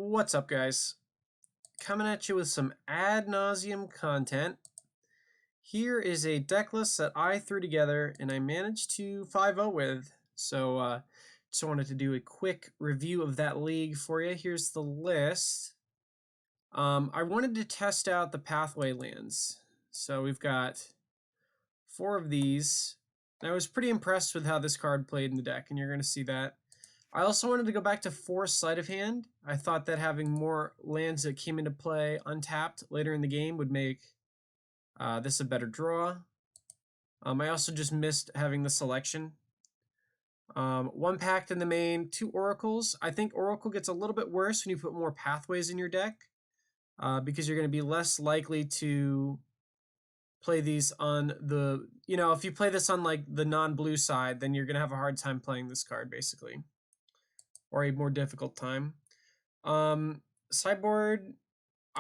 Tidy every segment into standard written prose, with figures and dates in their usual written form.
What's up, guys? Coming at you with some ad nauseum content. Here is a deck list that I threw together and I managed to 5-0 with. So just wanted to do a quick review of that league for you. Here's the list. I wanted to test out the pathway lands. So we've got 4 of these. And I was pretty impressed with how this card played in the deck, and you're going to see that. I also wanted to go back to 4 sleight of hand. I thought that having more lands that came into play untapped later in the game would make this a better draw. I also just missed having the selection. 1 Pact in the main, 2 Oracles. I think Oracle gets a little bit worse when you put more pathways in your deck because you're going to be less likely to play these on the, if you play this on like the non-blue side, then you're going to have a hard time playing this card basically. Or a more difficult time. Sideboard,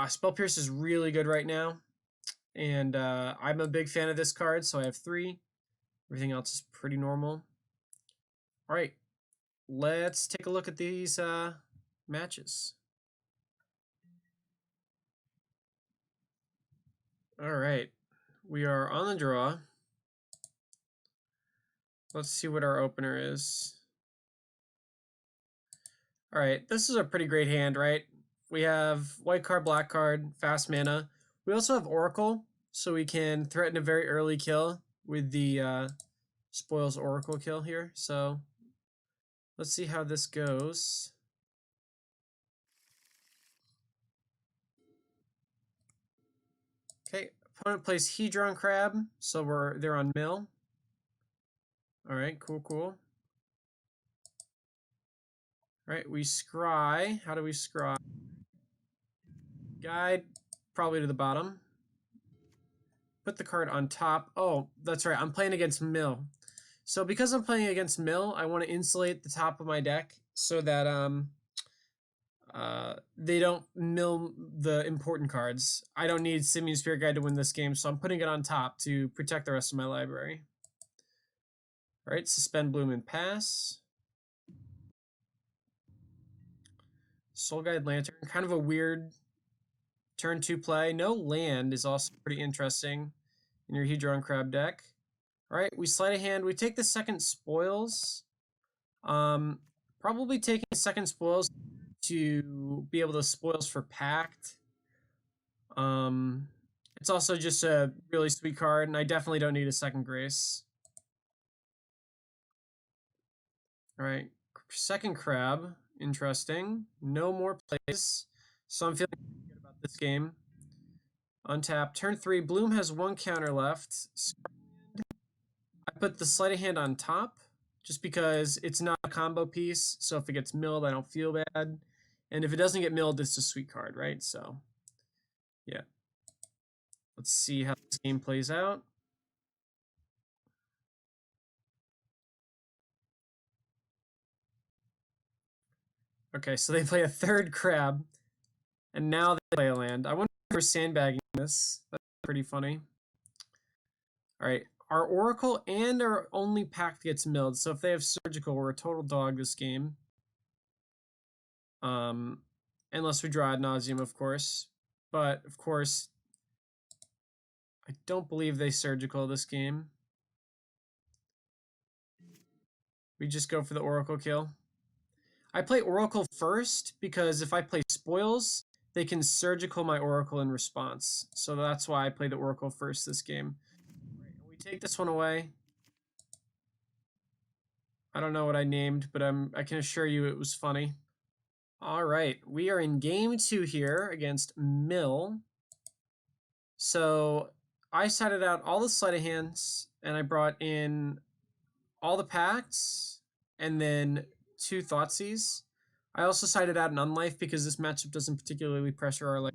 Spell Pierce is really good right now. And I'm a big fan of this card, so I have 3. Everything else is pretty normal. Alright, let's take a look at these matches. Alright, we are on the draw. Let's see what our opener is. Alright, this is a pretty great hand, right? We have white card, black card, fast mana. We also have Oracle, so we can threaten a very early kill with the Spoils Oracle kill here. So let's see how this goes. Okay, opponent plays Hedron Crab, so they're on mill. Alright, cool. Alright, we scry. How do we scry? Guide, probably to the bottom. Put the card on top. Oh, that's right, I'm playing against mill. So because I'm playing against mill, I want to insulate the top of my deck so that they don't mill the important cards. I don't need Simian Spirit Guide to win this game, so I'm putting it on top to protect the rest of my library. Alright, Suspend, Bloom, and pass. Soul Guide Lantern, kind of a weird turn 2 play. No land is also pretty interesting in your Hedron Crab deck. Alright, we sleight of hand. We take the second Spoils. Probably taking the second Spoils to be able to Spoils for Pact. It's also just a really sweet card, and I definitely don't need a second Grace. Alright, second Crab. Interesting. No more plays. So I'm feeling good about this game. Untap. Turn 3. Bloom has 1 counter left. I put the sleight of hand on top just because it's not a combo piece. So if it gets milled, I don't feel bad. And if it doesn't get milled, it's a sweet card, right? So, yeah. Let's see how this game plays out. Okay, so they play a third Crab. And now they play a land. I wonder if we're sandbagging this. That's pretty funny. Alright, our Oracle and our only Pact gets milled. So if they have Surgical, we're a total dog this game. Unless we draw ad nauseum, of course. But, of course, I don't believe they Surgical this game. We just go for the Oracle kill. I play Oracle first because if I play Spoils, they can Surgical my Oracle in response. So that's why I play the Oracle first this game. Right, we take this one away. I don't know what I named, but I can assure you it was funny. All right, we are in game 2 here against Mill. So I sided out all the sleight of hands, and I brought in all the Pacts, and then 2 Thoughtseize. I also sided out an Unlife because this matchup doesn't particularly pressure our life.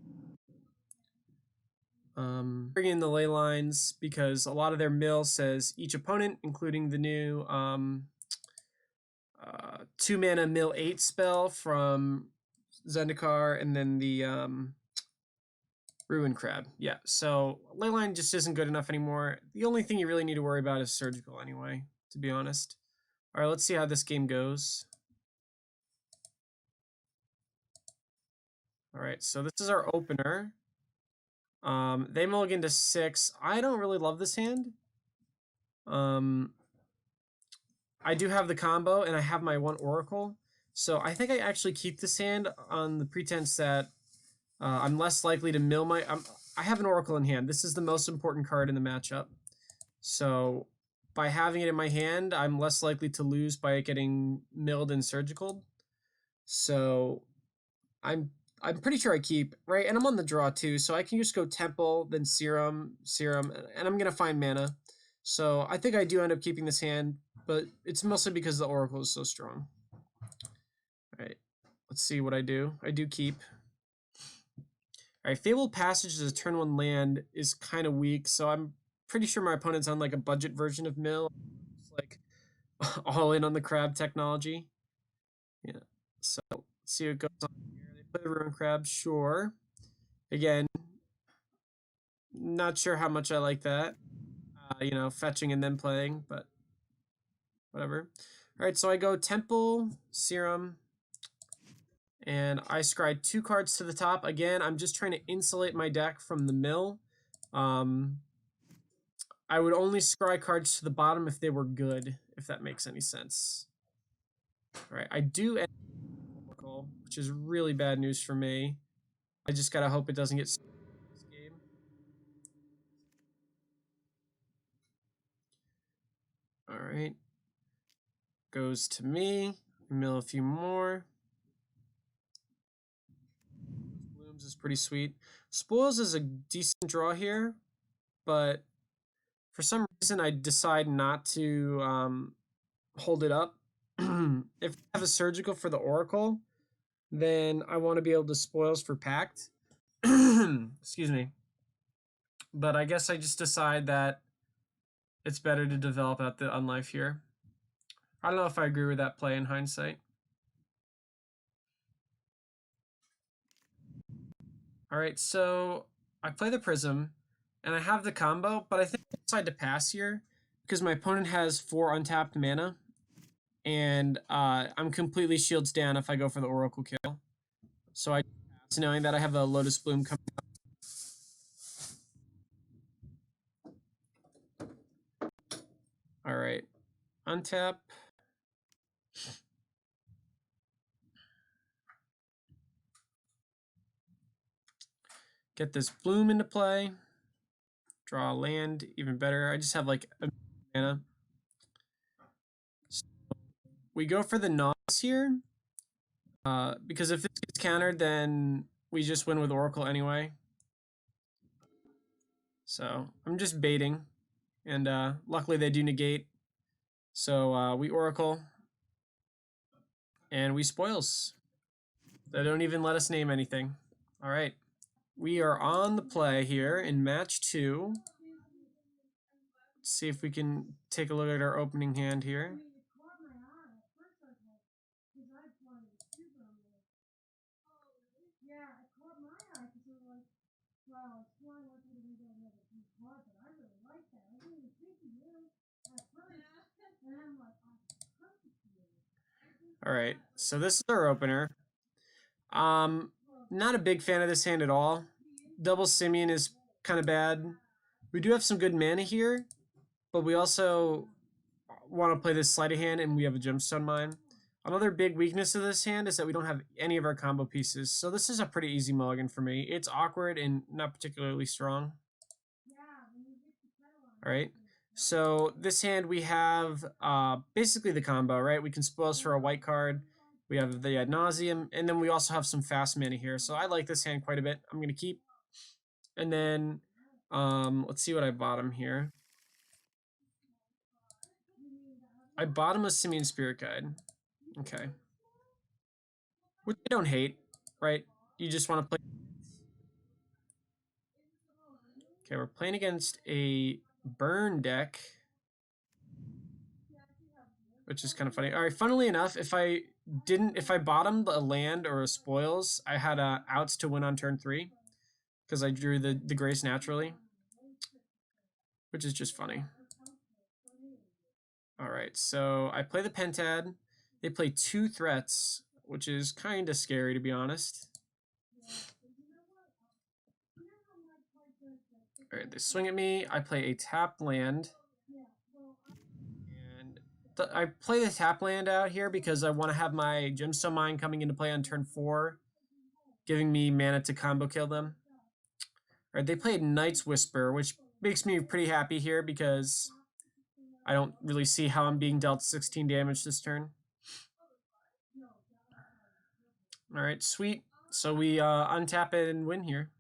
Bring in the ley lines because a lot of their mill says each opponent, including the new 2 mana mill 8 spell from Zendikar, and then the Ruin Crab. Yeah, so Leyline just isn't good enough anymore. The only thing you really need to worry about is Surgical anyway, to be honest. Alright, let's see how this game goes. All right, so this is our opener. They mulligan to 6. I don't really love this hand. I do have the combo, and I have my 1 Oracle. So I think I actually keep this hand on the pretense that I'm less likely to mill my... I have an Oracle in hand. This is the most important card in the matchup. So by having it in my hand, I'm less likely to lose by it getting milled and surgical. So I'm pretty sure I keep, right? And I'm on the draw too, so I can just go Temple, then Serum, and I'm going to find mana. So I think I do end up keeping this hand, but it's mostly because the Oracle is so strong. All right, let's see what I do. I do keep. All right, Fabled Passage as a turn 1 land is kind of weak, so I'm pretty sure my opponent's on like a budget version of Mill. It's like all in on the crab technology. Yeah, so let's see what goes on here. They play the Ruin Crab, sure. Again, not sure how much I like that. You know, fetching and then playing, but whatever. All right, so I go Temple, Serum, and I scry 2 cards to the top. Again, I'm just trying to insulate my deck from the mill. I would only scry cards to the bottom if they were good, if that makes any sense. All right, I do end Oracle, which is really bad news for me. I just gotta hope it doesn't get this game. All right, goes to me. Mill a few more. Blooms is pretty sweet. Spoils is a decent draw here, but for some reason I decide not to hold it up. If I have a surgical for the Oracle, then I want to be able to spoils for Pact. Excuse me. But I guess I just decide that it's better to develop out the Unlife here. I don't know if I agree with that play in hindsight. All right, so I play the Prism, and I have the combo, but I think I decide to pass here because my opponent has 4 untapped mana, and I'm completely shields down if I go for the Oracle kill. So I pass knowing that I have a Lotus Bloom coming up. All right, untap. Get this Bloom into play. Draw a land, even better. I just have like a mana. So we go for the naus here. Because if this gets countered, then we just win with Oracle anyway. So I'm just baiting. And luckily they do negate. So we Oracle. And we spoils. They don't even let us name anything. All right. We are on the play here in match 2. Let's see if we can take a look at our opening hand here. All right, so this is our opener. Not a big fan of this hand at all. Double Simeon is kind of bad. We do have some good mana here, but we also want to play this sleight of hand, and we have a Gemstone Mine. Another big weakness of this hand is that we don't have any of our combo pieces, so this is a pretty easy mulligan for me. It's awkward and not particularly strong. All right, so this hand we have basically the combo, right? We can spoils for a white card. We have the ad nauseum, and then we also have some fast mana here. So I like this hand quite a bit. I'm going to keep. And then let's see what I bottom here. I bottom a Simian Spirit Guide. Okay. Which I don't hate, right? You just want to play. Okay, we're playing against a burn deck, which is kind of funny. All right, funnily enough, if I bottomed a land or a spoils, I had outs to win on turn 3 because I drew the Grace naturally, which is just funny. All right, so I play the Pentad. They play 2 threats, which is kind of scary, to be honest. All right, they swing at me. I play a tap land. And I play the tap land out here because I want to have my Gemstone Mine coming into play on turn 4, giving me mana to combo kill them. All right, they played Night's Whisper, which makes me pretty happy here because I don't really see how I'm being dealt 16 damage this turn. All right, sweet. So we untap it and win here.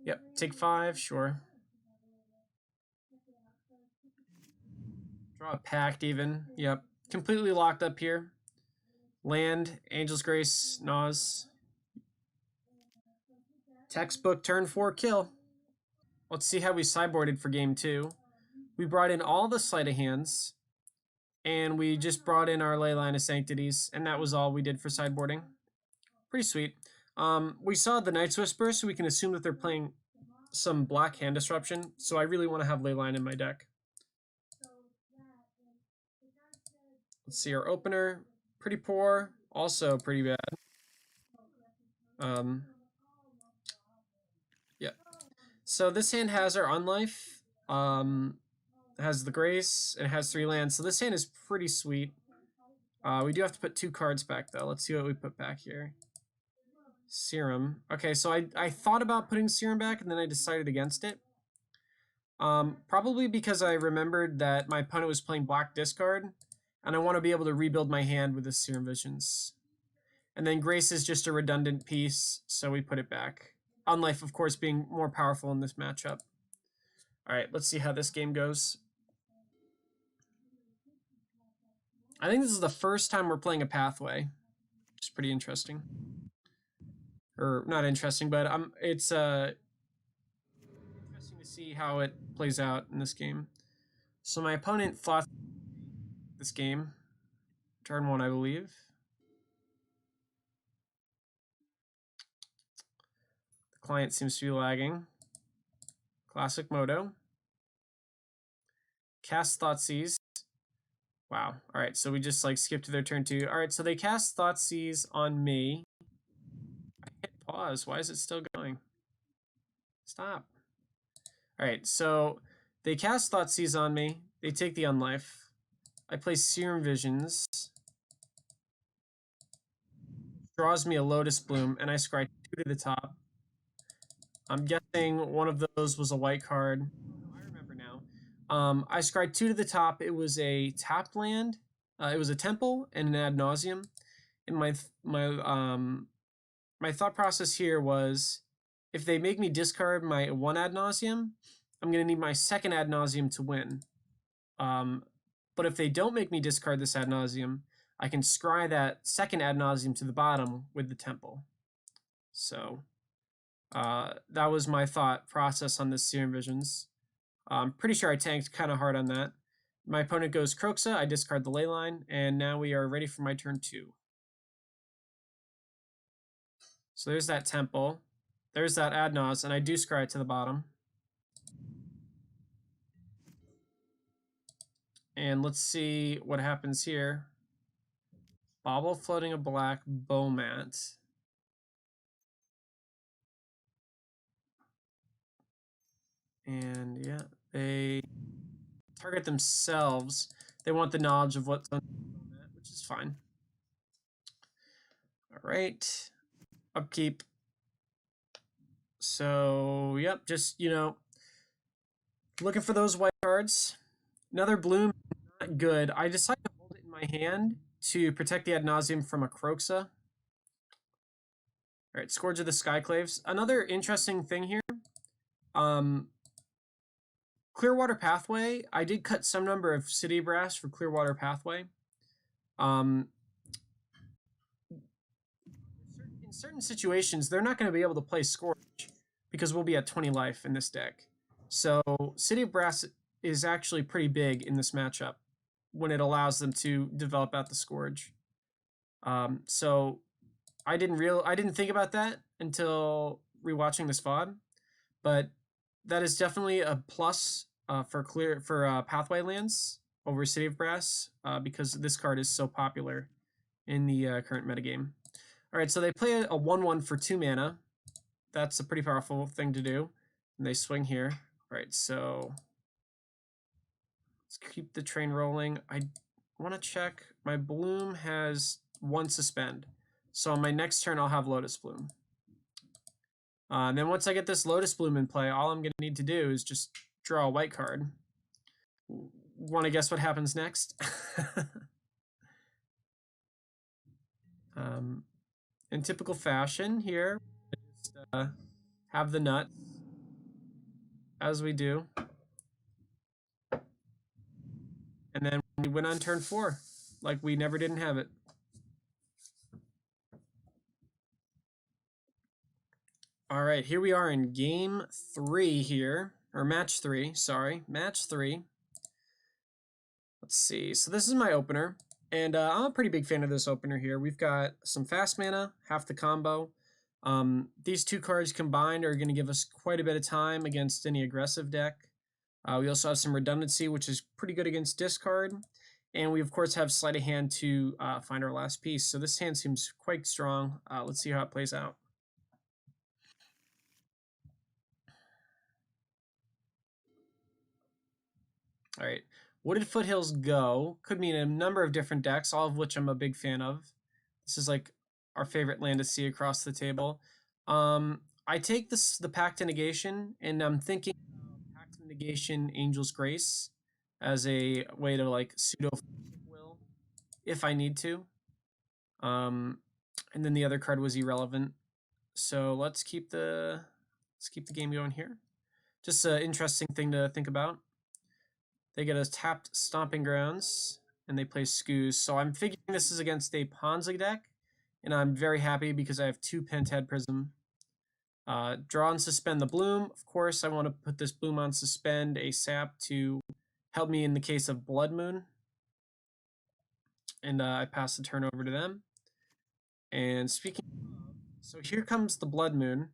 Yep, take 5, sure. Draw a Pact even. Yep, completely locked up here. Land, Angel's Grace, naus. Textbook turn 4 kill. Let's see how we sideboarded for game 2. We brought in all the sleight of hands, and we just brought in our Leyline of Sanctities, and that was all we did for sideboarding. Pretty sweet. We saw the Night's Whisper, so we can assume that they're playing some black hand disruption, so I really want to have Leyline in my deck. Let's see our opener. Pretty poor, also pretty bad. Yeah. So this hand has our Unlife, has the Grace, and it has 3 lands, so this hand is pretty sweet. We do have to put 2 cards back, though. Let's see what we put back here. Serum. Okay, so I thought about putting Serum back, and then I decided against it. Probably because I remembered that my opponent was playing black discard, and I want to be able to rebuild my hand with the Serum Visions. And then Grace is just a redundant piece, so we put it back. Unlife, of course, being more powerful in this matchup. All right, let's see how this game goes. I think this is the first time we're playing a Pathway, which is pretty interesting. Or not interesting, but it's interesting to see how it plays out in this game. So my opponent fought this game, turn 1, I believe. The client seems to be lagging. Classic Moto. Cast Thoughtseize. Wow. All right, so we just like skipped to their turn 2. All right, so they cast Thoughtseize on me. I hit pause. Why is it still going? Stop. All right, so they cast Thoughtseize on me. They take the Unlife. I play Serum Visions. Draws me a Lotus Bloom, and I scry 2 to the top. I'm guessing one of those was a white card. I remember now. I scryed 2 to the top. It was a tapped land. It was a temple and an ad nauseum. And my thought process here was, if they make me discard my 1 ad nauseum, I'm going to need my 2nd ad nauseum to win. But if they don't make me discard this ad nauseum, I can scry that 2nd ad nauseum to the bottom with the temple. So that was my thought process on this Serum Visions. I'm pretty sure I tanked kind of hard on that. My opponent goes Kroxa, I discard the Leyline, and now we are ready for my turn 2. So there's that temple. There's that ad naus, and I do scry it to the bottom. And let's see what happens here. Bobble floating a black Bowmat. And yeah, they target themselves. They want the knowledge of what's on Bowmat, which is fine. All right, upkeep. So yep, just looking for those white cards. Another bloom, not good. I decided to hold it in my hand to protect the ad nauseum from a Kroxa. All right, Scourge of the Skyclaves. Another interesting thing here. Clearwater Pathway. I did cut some number of City Brass for Clearwater Pathway. In certain situations, they're not going to be able to play Scourge because we'll be at 20 life in this deck. So City of Brass is actually pretty big in this matchup when it allows them to develop out the Scourge. So I didn't think about that until rewatching this VOD, but that is definitely a plus for Pathway lands. over City of Brass because this card is so popular in the current metagame. All right, so they play a 1/1 for 2 mana. That's a pretty powerful thing to do. And they swing here. All right, so let's keep the train rolling. I want to check. My Bloom has 1 suspend. So on my next turn, I'll have Lotus Bloom. And then once I get this Lotus Bloom in play, all I'm going to need to do is just draw a white card. Want to guess what happens next? In typical fashion here, just have the nut, as we do. And then we win on turn 4, like we never didn't have it. All right, here we are in game 3 here, or match 3, sorry, match 3. Let's see, so this is my opener, and I'm a pretty big fan of this opener here. We've got some fast mana, half the combo. These 2 cards combined are going to give us quite a bit of time against any aggressive deck. We also have some redundancy, which is pretty good against discard. And we, of course, have sleight of hand to find our last piece. So this hand seems quite strong. Let's see how it plays out. All right. Wooded Foothills Go could mean a number of different decks, all of which I'm a big fan of. This is like our favorite land to see across the table. I take the Pact to Negation, and I'm thinking Pact to Negation Angel's Grace as a way to like pseudo will if I need to. And then the other card was irrelevant. So let's keep the game going here. Just an interesting thing to think about. They get a tapped Stomping Grounds, and they play Skoos. So I'm figuring this is against a Ponza deck, and I'm very happy because I have 2 Pentad Prism. Draw and suspend the Bloom. Of course, I want to put this Bloom on suspend ASAP to help me in the case of Blood Moon. And I pass the turn over to them. And speaking of, so here comes the Blood Moon.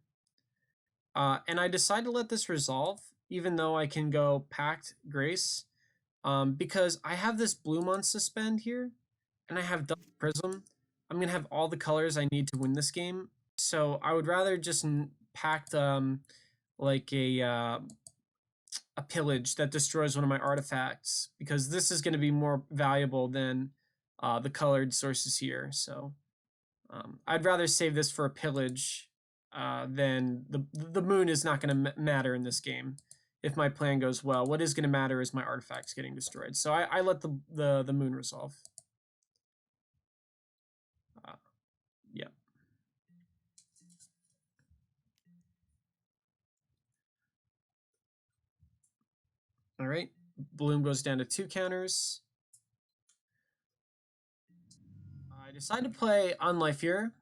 And I decide to let this resolve, even though I can go Pact Grace. Because I have this Bloom on suspend here, and I have double Prism. I'm going to have all the colors I need to win this game. So I would rather just pact like a pillage that destroys one of my artifacts, because this is going to be more valuable than the colored sources here. So I'd rather save this for a pillage than the moon is not going to matter in this game. If my plan goes well, what is going to matter is my artifacts getting destroyed. So I let the moon resolve. Yeah. All right. Bloom goes down to 2 counters. I decide to play Unlife here,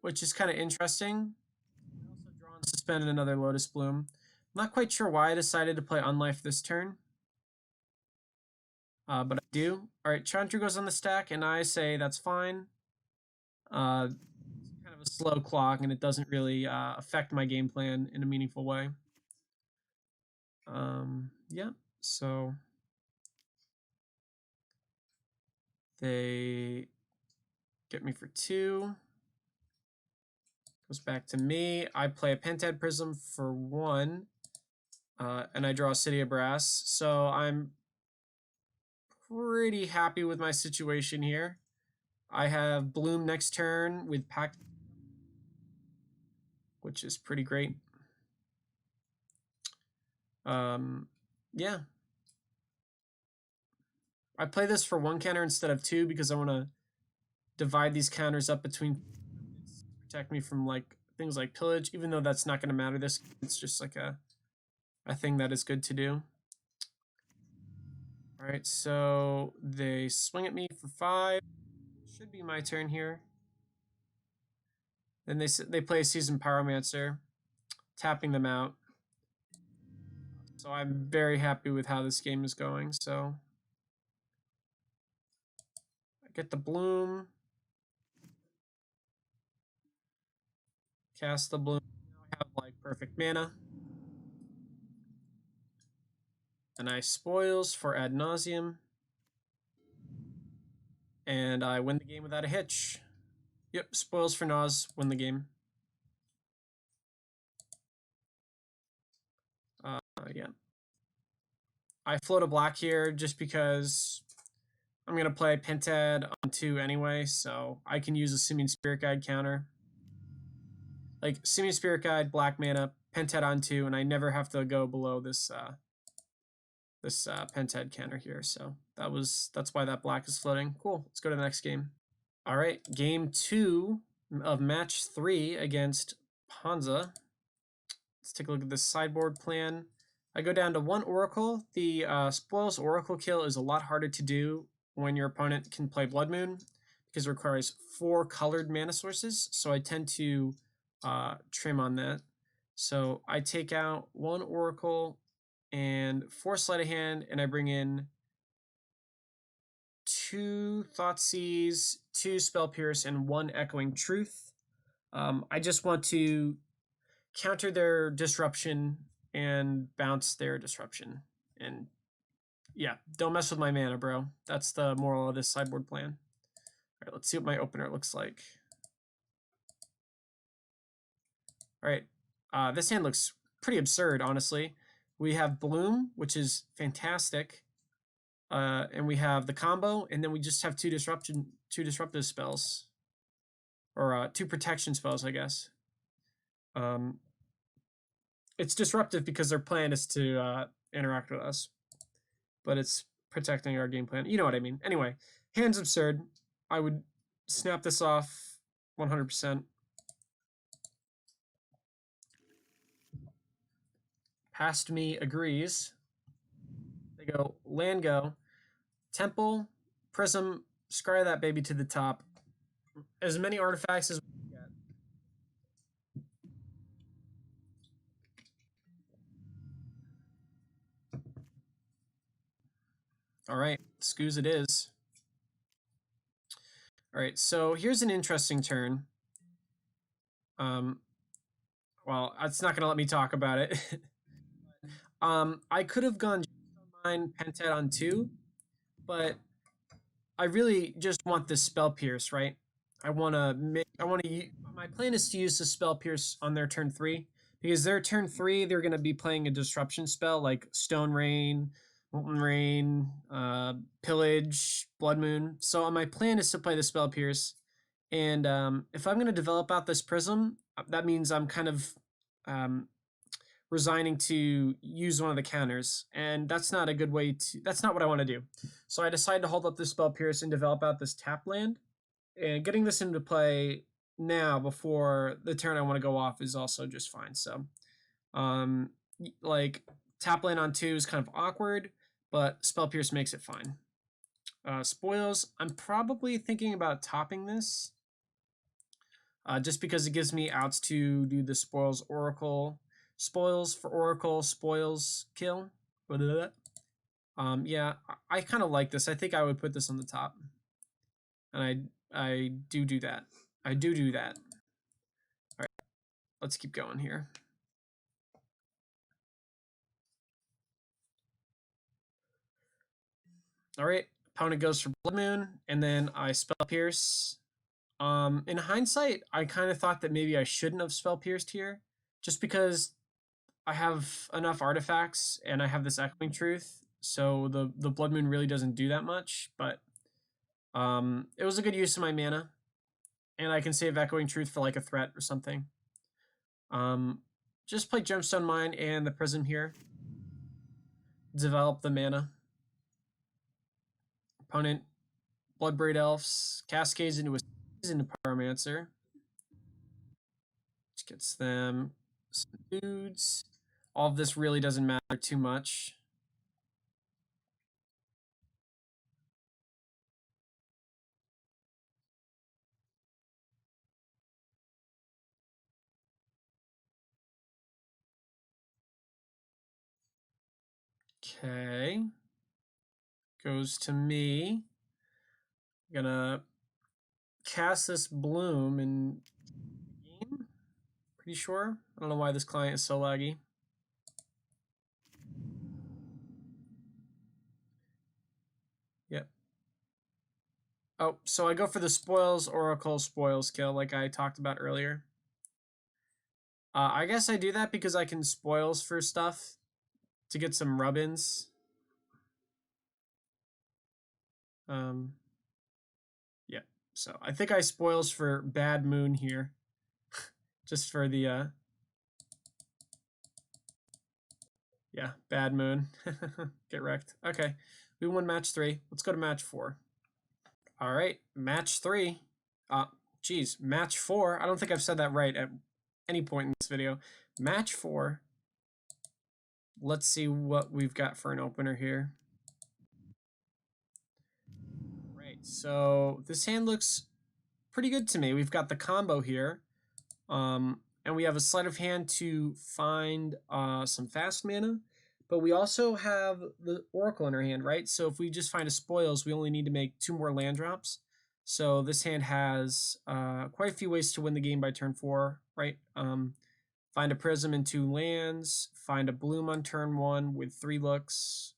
which is kind of interesting. I also draw and suspend another Lotus Bloom. I'm not quite sure why I decided to play Unlife this turn. But I do. All right, Chantru goes on the stack, and I say that's fine. It's kind of a slow clock, and it doesn't really affect my game plan in a meaningful way. Yeah, so they get me for 2. Goes back to me. I play a Pentad Prism for 1, and I draw a City of Brass. So I'm pretty happy with my situation here. I have Bloom next turn with Pact, which is pretty great. Yeah. I play this for 1 counter instead of 2 because I want to divide these counters up between protect me from like things like pillage, even though that's not going to matter this. It's just like a thing that is good to do. All right, so they swing at me for 5. Should be my turn here. Then they play a Seasoned Pyromancer, tapping them out. So I'm very happy with how this game is going. So I get the Bloom, cast the Bloom. Now I have like perfect mana. and I spoils for ad nauseum, and I win the game without a hitch. Yep, spoils for naus, win the game. Yeah. I float a black here just because I'm going to play Pentad on 2 anyway, so I can use a Simian Spirit Guide counter. Like, Simian Spirit Guide, black mana, Pentad on 2, and I never have to go below this Pentad counter here, so that's why that black is floating. Cool, let's go to the next game. All right, game 2 of match 3 against Ponza. Let's take a look at this sideboard plan. I go down to 1 Oracle. The Spoils Oracle kill is a lot harder to do when your opponent can play Blood Moon because it requires 4 colored mana sources, so I tend to trim on that. So I take out 1 Oracle and 4 Sleight of Hand, and I bring in 2 Thoughtseize, 2 Spell Pierce, and 1 Echoing Truth. I just want to counter their disruption and bounce their disruption. And yeah, don't mess with my mana, bro. That's the moral of this sideboard plan. All right, let's see what my opener looks like. All right, this hand looks pretty absurd, honestly. We have Bloom, which is fantastic. And we have the combo, and then we just have 2 disruptive spells. Or 2 protection spells, I guess. It's disruptive because their plan is to interact with us, but it's protecting our game plan. You know what I mean. Anyway, hand's absurd. I would snap this off 100%. Past me agrees. They go land go, temple, prism, scry that baby to the top. As many artifacts as we can get. All right, scoos it is. All right, so here's an interesting turn. Well, it's not going to let me talk about it. I could have gone mine Pentad on 2, but I really just want this Spell Pierce, right? My plan is to use the Spell Pierce on their turn 3, because their turn 3, they're going to be playing a disruption spell like Stone Rain, Molten Rain, Pillage, Blood Moon. So my plan is to play the Spell Pierce, and if I'm going to develop out this Prism, that means I'm kind of resigning to use one of the counters, and that's not a good way to. That's not what I want to do. So I decided to hold up this Spell Pierce and develop out this tap land, and getting this into play now before the turn I want to go off is also just fine. So, like tap land on 2 is kind of awkward, but Spell Pierce makes it fine. Spoils. I'm probably thinking about topping this, just because it gives me outs to do the Spoils Oracle. Spoils for Oracle, spoils kill. Yeah, I kind of like this. I think I would put this on the top, and I do that. I do that. All right, let's keep going here. All right, opponent goes for Blood Moon, and then I Spell Pierce. In hindsight, I kind of thought that maybe I shouldn't have Spell Pierced here, just because I have enough artifacts and I have this Echoing Truth, so the Blood Moon really doesn't do that much, but it was a good use of my mana, and I can save Echoing Truth for like a threat or something. Just play Gemstone Mine and the Prism here. Develop the mana. Opponent Bloodbraid Elves cascades into Pyromancer, which gets them some dudes. All of this really doesn't matter too much. Okay. Goes to me. I'm gonna cast this Bloom in the game. Pretty sure. I don't know why this client is so laggy. Yep. Oh, so I go for the spoils, oracle, spoils kill like I talked about earlier. I guess I do that because I can spoils for stuff to get some rub-ins. Yeah, so I think I spoils for bad moon here. Just for the, yeah, bad moon. Get wrecked. Okay, we won match 3. Let's go to match 4. All right, match 3. Geez, match 4. I don't think I've said that right at any point in this video. Match 4. Let's see what we've got for an opener here. Right, so this hand looks pretty good to me. We've got the combo here. And we have a sleight of hand to find some fast mana. But we also have the Oracle in our hand, right? So if we just find a spoils, we only need to make 2 more land drops. So this hand has quite a few ways to win the game by turn 4, right? Find a prism and 2 lands. Find a bloom on turn 1 with 3 looks.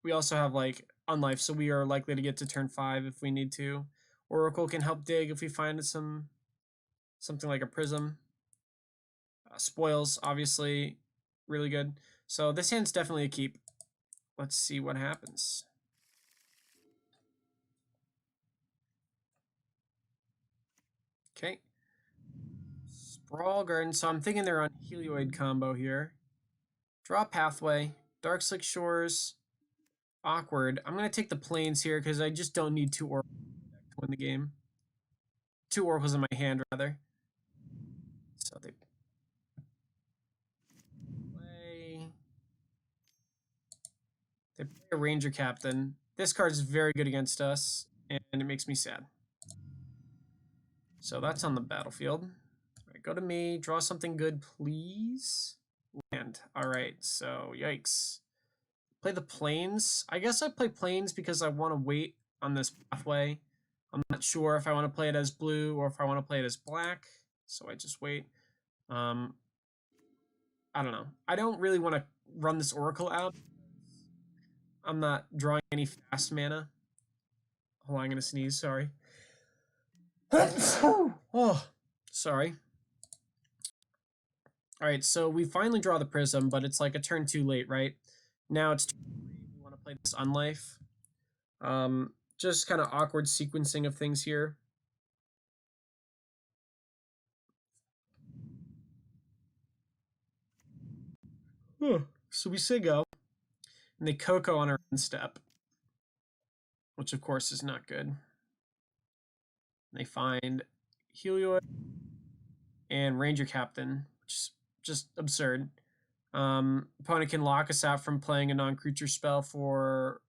We also have like unlife, so we are likely to get to turn 5 if we need to. Oracle can help dig if we find something like a prism. Spoils, obviously, really good. So this hand's definitely a keep. Let's see what happens. Okay. Sprawl Garden. So I'm thinking they're on Helioid combo here. Draw Pathway. Dark Slick Shores. Awkward. I'm going to take the plains here because I just don't need 2 oracles to win the game. 2 oracles in my hand, rather. So they play a Ranger Captain. This card is very good against us, and it makes me sad. So that's on the battlefield. All right, go to me. Draw something good, please. Land. All right, so yikes. Play the plains. I guess I play plains because I want to wait on this pathway. I'm not sure if I want to play it as blue or if I want to play it as black, so I just wait. I don't know. I don't really want to run this Oracle out. I'm not drawing any fast mana. Hold on, I'm going to sneeze, sorry. Oh, sorry. All right, so we finally draw the prism, but it's like a turn too late, right? Now it's turn 3. We want to play this unlife. Just kind of awkward sequencing of things here. So we say go, and they Coco on our end step, which of course is not good. They find Helioid and Ranger Captain, which is just absurd. Opponent can lock us out from playing a non-creature spell for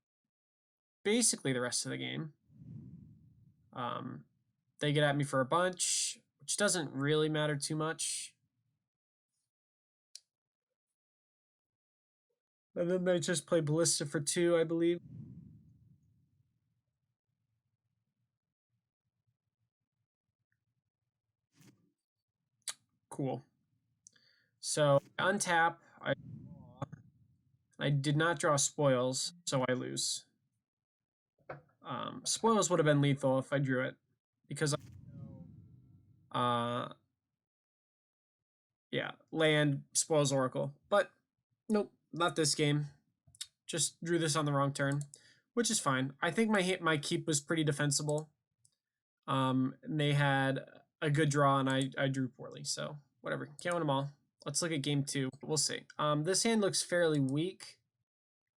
basically the rest of the game. They get at me for a bunch, which doesn't really matter too much. And then they just play Ballista for 2, I believe. Cool. So untap, I did not draw spoils, so I lose. Spoils would have been lethal if I drew it, because yeah, land, spoils Oracle. But nope, not this game. Just drew this on the wrong turn, which is fine. I think my keep was pretty defensible. They had a good draw, and I drew poorly, so whatever. Can't win them all. Let's look at game 2. We'll see. This hand looks fairly weak.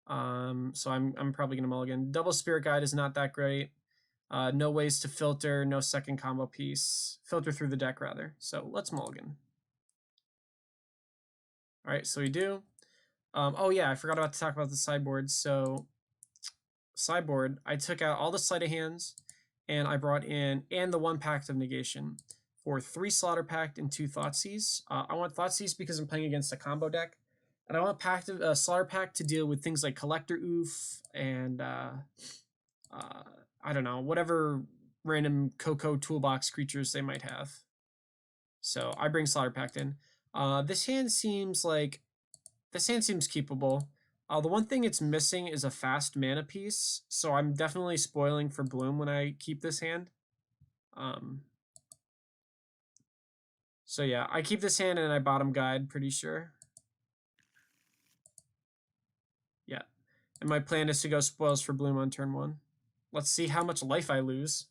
So I'm probably gonna mulligan. Double Spirit Guide is not that great. No ways to filter, no second combo piece. Filter through the deck, rather. So let's mulligan. All right, so we do. Oh yeah, I forgot about to talk about the sideboard. So sideboard, I took out all the sleight of hands, and I brought in and the 1 Pact of Negation for 3 Slaughter Pact and 2 Thoughtseize. I want Thoughtseize because I'm playing against a combo deck, and I want Slaughter Pact to deal with things like Collector Oof and I don't know, whatever random Coco toolbox creatures they might have. So I bring Slaughter Pact in. This hand seems keepable. The one thing it's missing is a fast mana piece, so I'm definitely spoiling for Bloom when I keep this hand. So yeah, I keep this hand and I bottom guide, pretty sure. Yeah. And my plan is to go spoils for Bloom on turn 1. Let's see how much life I lose.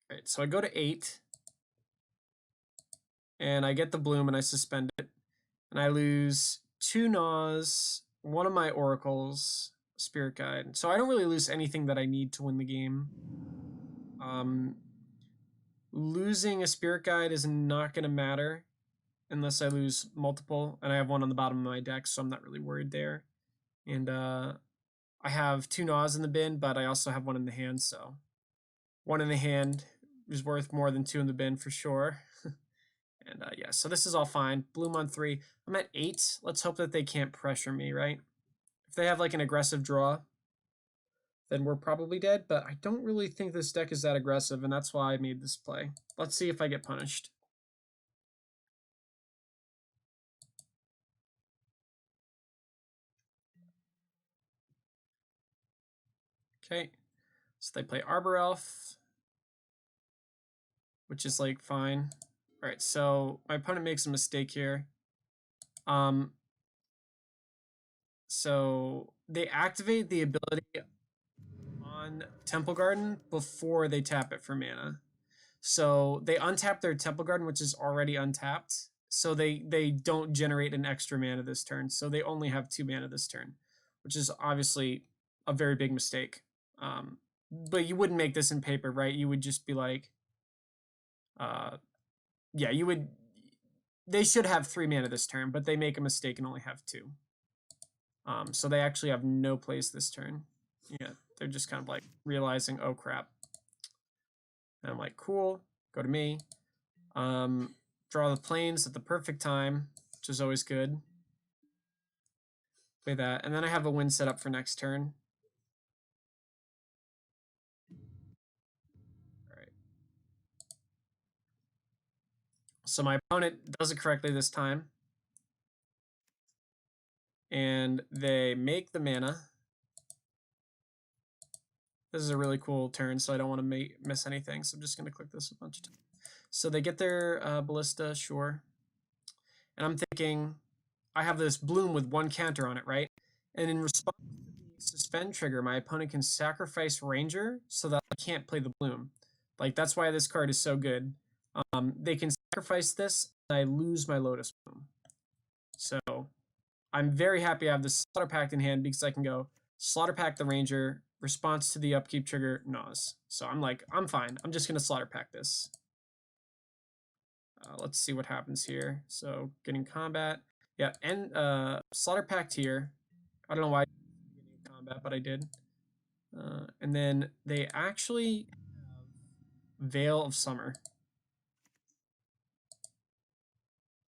All right, so I go to 8. And I get the Bloom and I suspend it. And I lose 2 Naws, one of my Oracles, Spirit Guide. So I don't really lose anything that I need to win the game. Losing a Spirit Guide is not going to matter unless I lose multiple. And I have one on the bottom of my deck, so I'm not really worried there. And I have 2 Naws in the bin, but I also have one in the hand, so 1 in the hand is worth more than 2 in the bin for sure. And yeah, so this is all fine. Bloom on 3. I'm at 8. Let's hope that they can't pressure me, right? If they have like an aggressive draw, then we're probably dead. But I don't really think this deck is that aggressive, and that's why I made this play. Let's see if I get punished. Okay, so they play Arbor Elf, which is like fine. All right, so my opponent makes a mistake here. So they activate the ability on Temple Garden before they tap it for mana. So they untap their Temple Garden, which is already untapped. So they don't generate an extra mana this turn. So they only have 2 mana this turn, which is obviously a very big mistake. But you wouldn't make this in paper, right? You would just be like, yeah, you would. They should have 3 mana this turn, but they make a mistake and only have 2. So they actually have no place this turn. Yeah, they're just kind of like realizing, oh crap. And I'm like, cool, go to me. Draw the planes at the perfect time, which is always good. Play that, and then I have a win set up for next turn. All right. So my opponent does it correctly this time. And they make the mana. This is a really cool turn, so I don't want to miss anything. So I'm just going to click this a bunch of times. So they get their Ballista, sure. And I'm thinking, I have this Bloom with 1 counter on it, right? And in response to the suspend trigger, my opponent can sacrifice Ranger so that I can't play the Bloom. Like, that's why this card is so good. They can sacrifice this, and I lose my Lotus Bloom. So I'm very happy I have this Slaughter Pact in hand because I can go Slaughter Pact the Ranger, response to the upkeep trigger, Naus. So I'm like, I'm fine. I'm just going to Slaughter Pact this. Let's see what happens here. So getting combat. Yeah, and Slaughter Pact here. I don't know why I didn't get combat, but I did. And then they actually have Veil of Summer.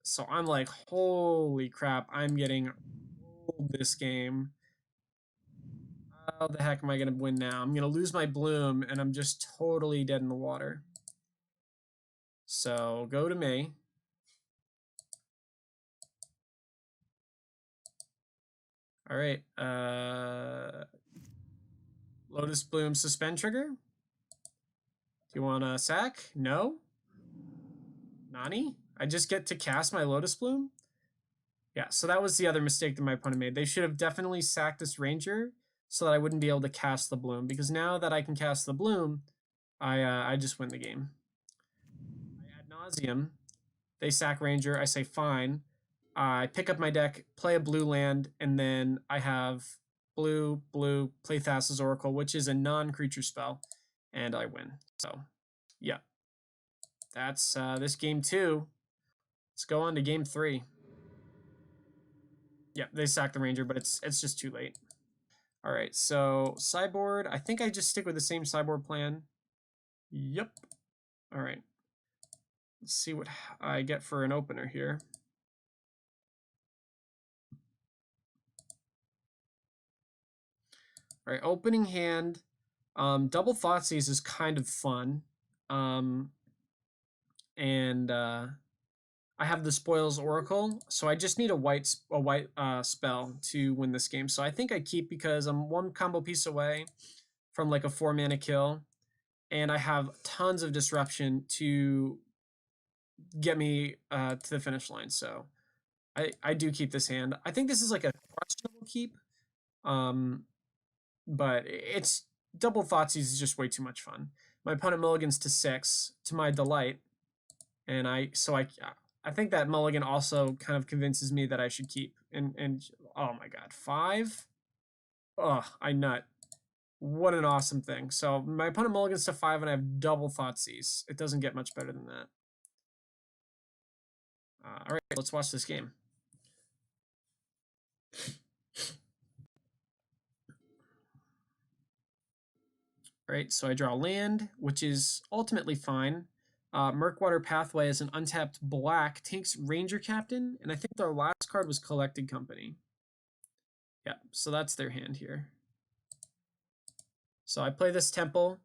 So I'm like, holy crap, I'm getting old this game. How the heck am I going to win now? I'm going to lose my Bloom, and I'm just totally dead in the water. So go to me. All right. Lotus Bloom suspend trigger. Do you want to sack? No. Nani? I just get to cast my Lotus Bloom? Yeah, so that was the other mistake that my opponent made. They should have definitely sacked this Ranger so that I wouldn't be able to cast the Bloom. Because now that I can cast the Bloom, I just win the game. I ad nauseum. They sack Ranger. I say fine. I pick up my deck, play a blue land, and then I have blue, play Thassa's Oracle, which is a non-creature spell, and I win. So, yeah. That's this game 2. Let's go on to game 3. Yeah, they sack the Ranger, but it's just too late. All right, so sideboard. I think I just stick with the same sideboard plan. Yep. All right. Let's see what I get for an opener here. All right, opening hand. Double Thoughtseize is kind of fun. And I have the Spoils Oracle, so I just need a white spell to win this game. So I think I keep because I'm one combo piece away from like a 4-mana kill, and I have tons of disruption to get me to the finish line. So I do keep this hand. I think this is like a questionable keep, but it's Double Thoughtseize is just way too much fun. My opponent mulligans to 6 to my delight, and I think that mulligan also kind of convinces me that I should keep. And oh my god, 5? Oh, I nut. What an awesome thing. So my opponent mulligans to 5 and I have Double Thoughtseize. It doesn't get much better than that. All right, let's watch this game. All right, so I draw land, which is ultimately fine. Murkwater Pathway is an untapped black, takes Ranger Captain, and I think their last card was Collected Company. Yeah, so that's their hand here. So I play this Temple.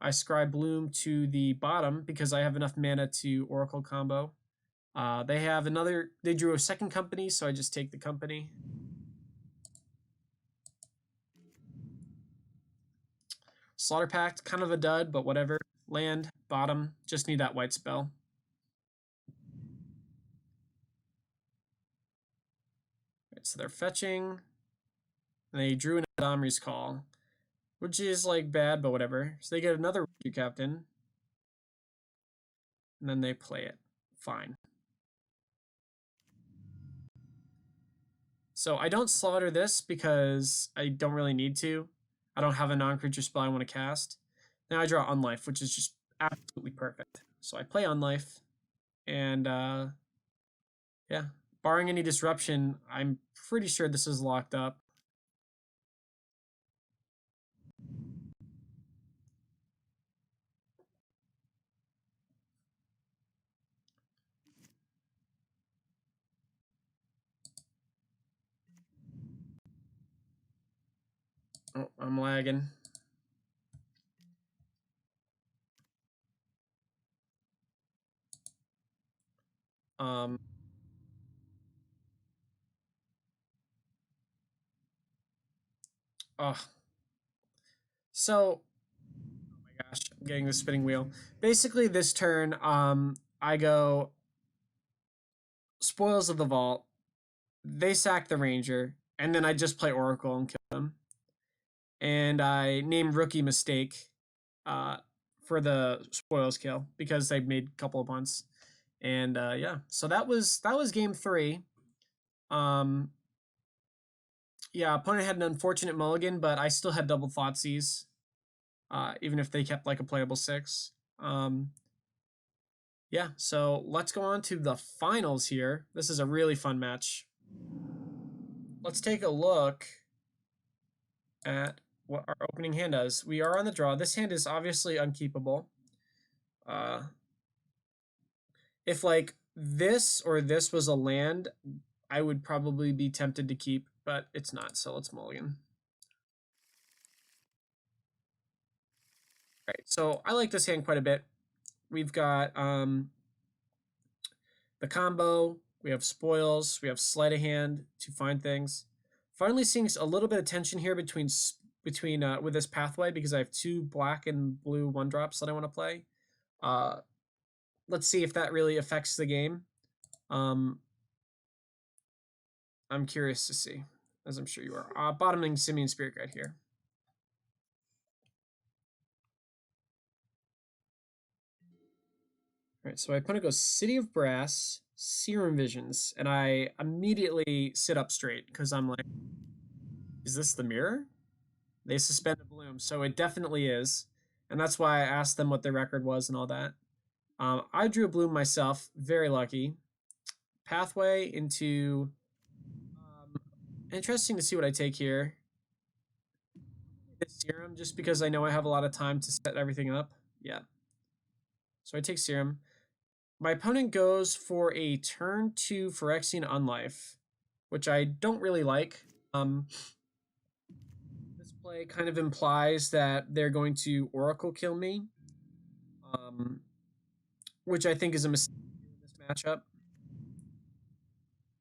I scry Bloom to the bottom because I have enough mana to Oracle combo. They drew a second Company, so I just take the Company. Slaughter Pact, kind of a dud, but whatever. Land, bottom, just need that white spell. Right, so they're fetching. And they drew an Adamri's Call, which is like bad, but whatever. So they get another Rescue Captain. And then they play it. Fine. So I don't slaughter this because I don't really need to. I don't have a non-creature spell I want to cast. Now I draw Unlife, which is just absolutely perfect. So I play Unlife, and yeah, barring any disruption, I'm pretty sure this is locked up. Oh, I'm lagging. Oh, so, oh my gosh, I'm getting the spinning wheel. Basically, this turn, I go Spoils of the Vault. They sack the Ranger, and then I just play Oracle and kill them. And I name Rookie Mistake for the Spoils kill because they made a couple of punts. And yeah, so that was game 3. Yeah, opponent had an unfortunate mulligan, but I still had Double Thoughtseize, even if they kept like a playable 6. Yeah, so let's go on to the finals here. This is a really fun match. Let's take a look at what our opening hand does. We are on the draw. This hand is obviously unkeepable. If like this or this was a land, I would probably be tempted to keep, but it's not, so let's mulligan. All right, so I like this hand quite a bit. We've got the combo, we have spoils, we have sleight of hand to find things. Finally seeing a little bit of tension here between with this pathway because I have 2 black and blue 1-drops that I want to play. Let's see if that really affects the game. I'm curious to see, as I'm sure you are. Bottoming Simian Spirit Guide here. All right, so my opponent goes City of Brass, Serum Visions, and I immediately sit up straight because I'm like, is this the mirror? They suspended Bloom, so it definitely is. And that's why I asked them what their record was and all that. I drew a Bloom myself, very lucky. Pathway into... interesting to see what I take here. Serum, just because I know I have a lot of time to set everything up. Yeah. So I take Serum. My opponent goes for a turn 2 Phyrexian Unlife, which I don't really like. This play kind of implies that they're going to Oracle kill me, which I think is a mistake in this matchup.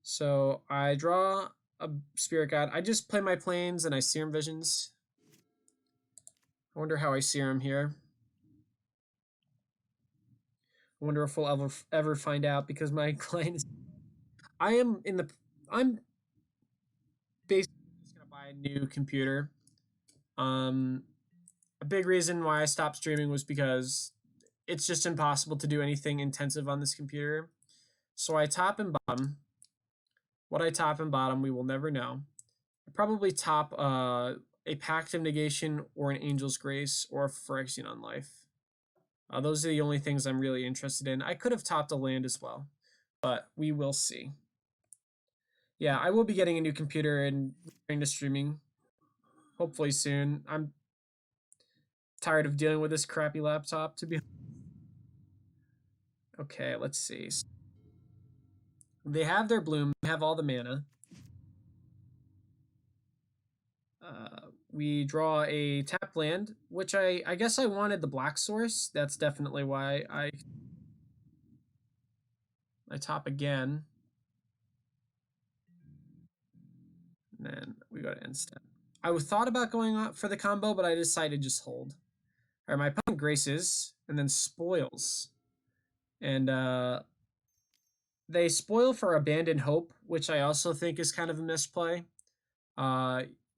So I draw a Spirit God. I just play my planes and I Serum Visions. I wonder how I Serum here. I wonder if we'll ever find out because my client is. I'm basically just gonna buy a new computer. A big reason why I stopped streaming was because it's just impossible to do anything intensive on this computer. So I top and bottom. What I top and bottom, we will never know. I probably top a Pact of Negation or an Angel's Grace or a Phyrexian on Life. Those are the only things I'm really interested in. I could have topped a land as well, but we will see. Yeah, I will be getting a new computer and returning to streaming hopefully soon. I'm tired of dealing with this crappy laptop, to be honest. Okay, let's see. They have their bloom, they have all the mana. We draw a tap land, which I guess I wanted the black source. That's definitely why I top again. And then we go to end step. I thought about going out for the combo, but I decided just hold. All right, my opponent graces and then spoils. And they spoil for Abandoned Hope, which I also think is kind of a misplay.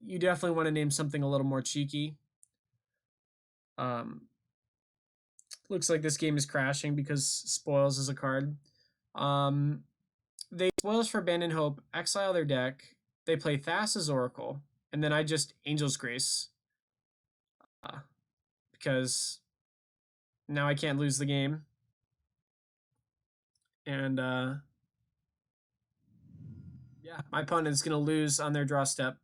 You definitely want to name something a little more cheeky. Looks like this game is crashing because spoils is a card. They spoils for Abandoned Hope, exile their deck. They play Thassa's Oracle, and then I just Angel's Grace. Because now I can't lose the game. And yeah, my opponent is going to lose on their draw step.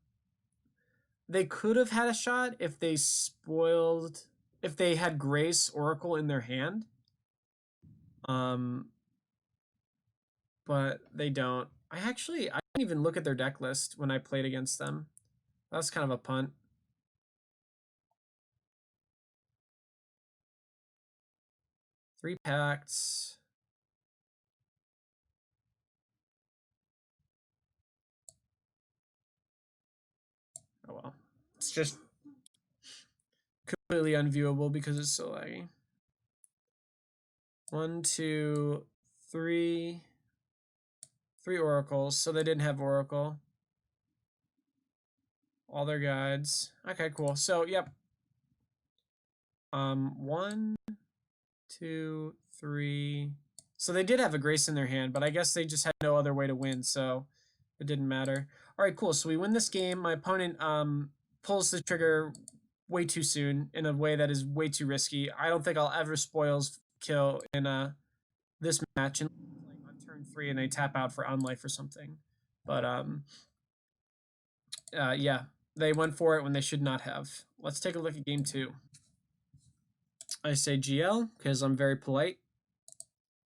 They could have had a shot if they spoiled, if they had Grace Oracle in their hand. But they don't. I didn't even look at their deck list when I played against them. That's kind of a punt. Three Pacts. Oh well. It's just completely unviewable because it's so laggy. 1, 2, 3. 3 Oracles, so they didn't have Oracle. All their guides. Okay, cool. So, yep. 1, 2, 3. So they did have a Grace in their hand, but I guess they just had no other way to win, so it didn't matter. All right, cool. So we win this game. My opponent pulls the trigger way too soon in a way that is way too risky. I don't think I'll ever spoils kill in this match, and like on turn 3 and they tap out for on life or something. But yeah, they went for it when they should not have. Let's take a look at game 2. I say GL because I'm very polite.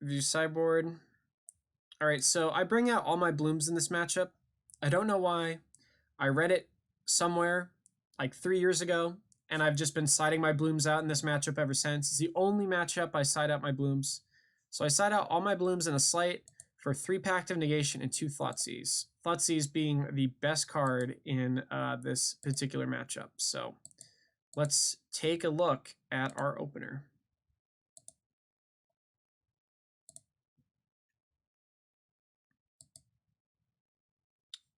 View sideboard. All right, so I bring out all my blooms in this matchup. I don't know why. I read it somewhere like 3 years ago, and I've just been siding my blooms out in this matchup ever since. It's the only matchup I side out my blooms. So I side out all my blooms in a slight for 3 Pact of Negation and 2 Thoughtseize. Thoughtseize being the best card in this particular matchup. So let's take a look at our opener.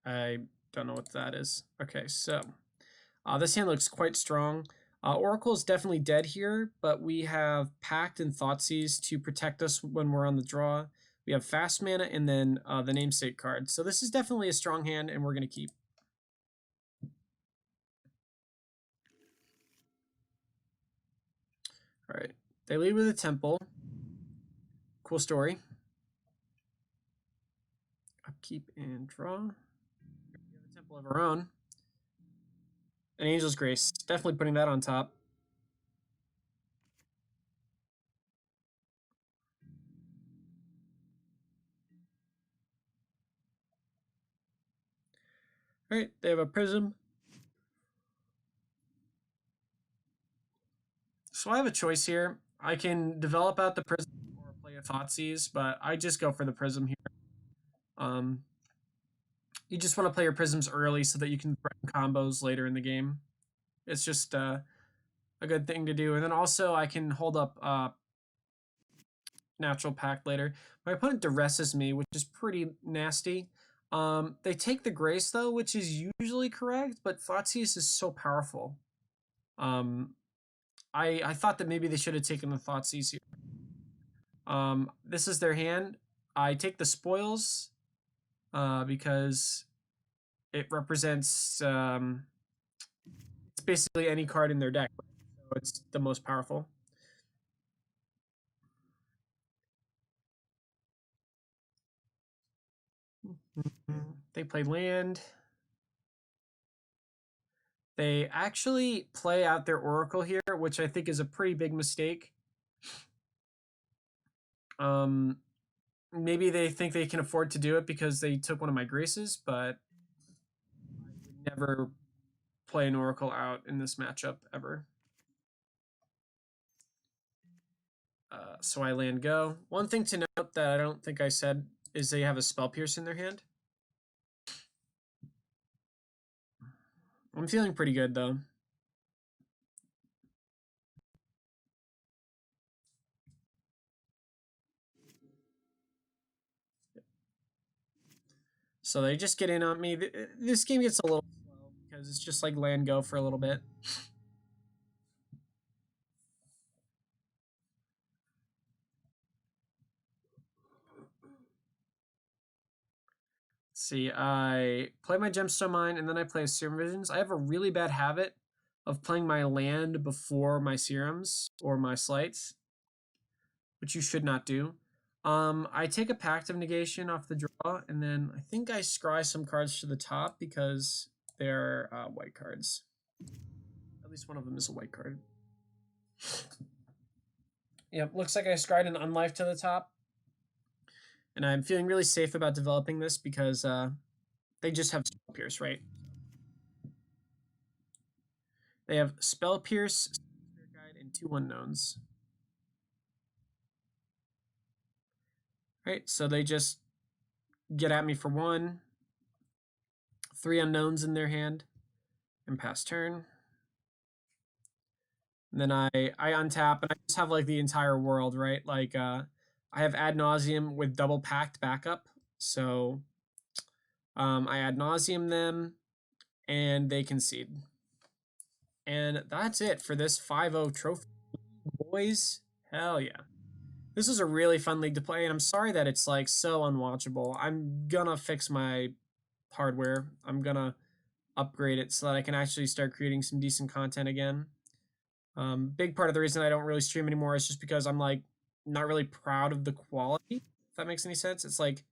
I don't know what that is. Okay, so this hand looks quite strong. Oracle is definitely dead here, but we have Pact and Thoughtseize to protect us when we're on the draw. We have fast mana and then the namesake card. So this is definitely a strong hand, and we're going to keep. All right. They lead with a temple. Cool story. Upkeep and draw. We have a temple of our own. An Angel's Grace. Definitely putting that on top. All right. They have a Prism. So I have a choice here. I can develop out the prism or play a Thoughtseize, but I just go for the prism here. You just want to play your prisms early so that you can threaten combos later in the game. It's just a good thing to do. And then also I can hold up Natural Pact later. My opponent duresses me, which is pretty nasty. They take the Grace, though, which is usually correct, but Thoughtseize is so powerful. I thought that maybe they should have taken the Thoughtseize here. This is their hand. I take the spoils because it represents it's basically any card in their deck, so it's the most powerful. They play land. They actually play out their Oracle here, which I think is a pretty big mistake. Maybe they think they can afford to do it because they took one of my Graces, but I would never play an Oracle out in this matchup ever. So I land go. One thing to note that I don't think I said is they have a Spell Pierce in their hand. I'm feeling pretty good, though. So they just get in on me. This game gets a little slow because it's just like land go for a little bit. See, I play my Gemstone Mine and then I play Serum Visions. I have a really bad habit of playing my land before my Serums or my Slights, which you should not do. I take a Pact of Negation off the draw, and then I think I scry some cards to the top because they're white cards. At least one of them is a white card. Yep, looks like I scryed an Unlife to the top. And I'm feeling really safe about developing this because they just have Spell Pierce, right? They have Spell Pierce, Spirit Guide, and 2 unknowns. Right, so they just get at me for 1. 3 unknowns in their hand, and pass turn. And then I untap, and I just have like the entire world, right? Like I have Ad Nauseam with double Pact backup, so I Ad Nauseam them, and they concede. And that's it for this 5-0 trophy, boys. Hell yeah. This is a really fun league to play, and I'm sorry that it's like so unwatchable. I'm gonna fix my hardware. I'm gonna upgrade it so that I can actually start creating some decent content again. Big part of the reason I don't really stream anymore is just because I'm like not really proud of the quality, if that makes any sense. It's like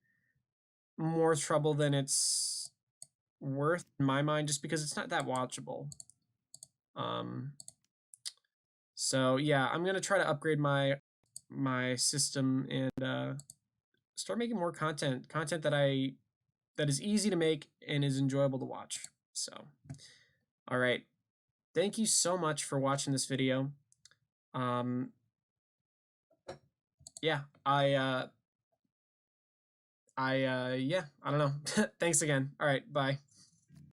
more trouble than it's worth in my mind, just because it's not that watchable. So yeah, I'm gonna try to upgrade my system and start making more content that is easy to make and is enjoyable to watch. So all right, thank you so much for watching this video. Yeah, yeah, I don't know. Thanks again. All right, bye.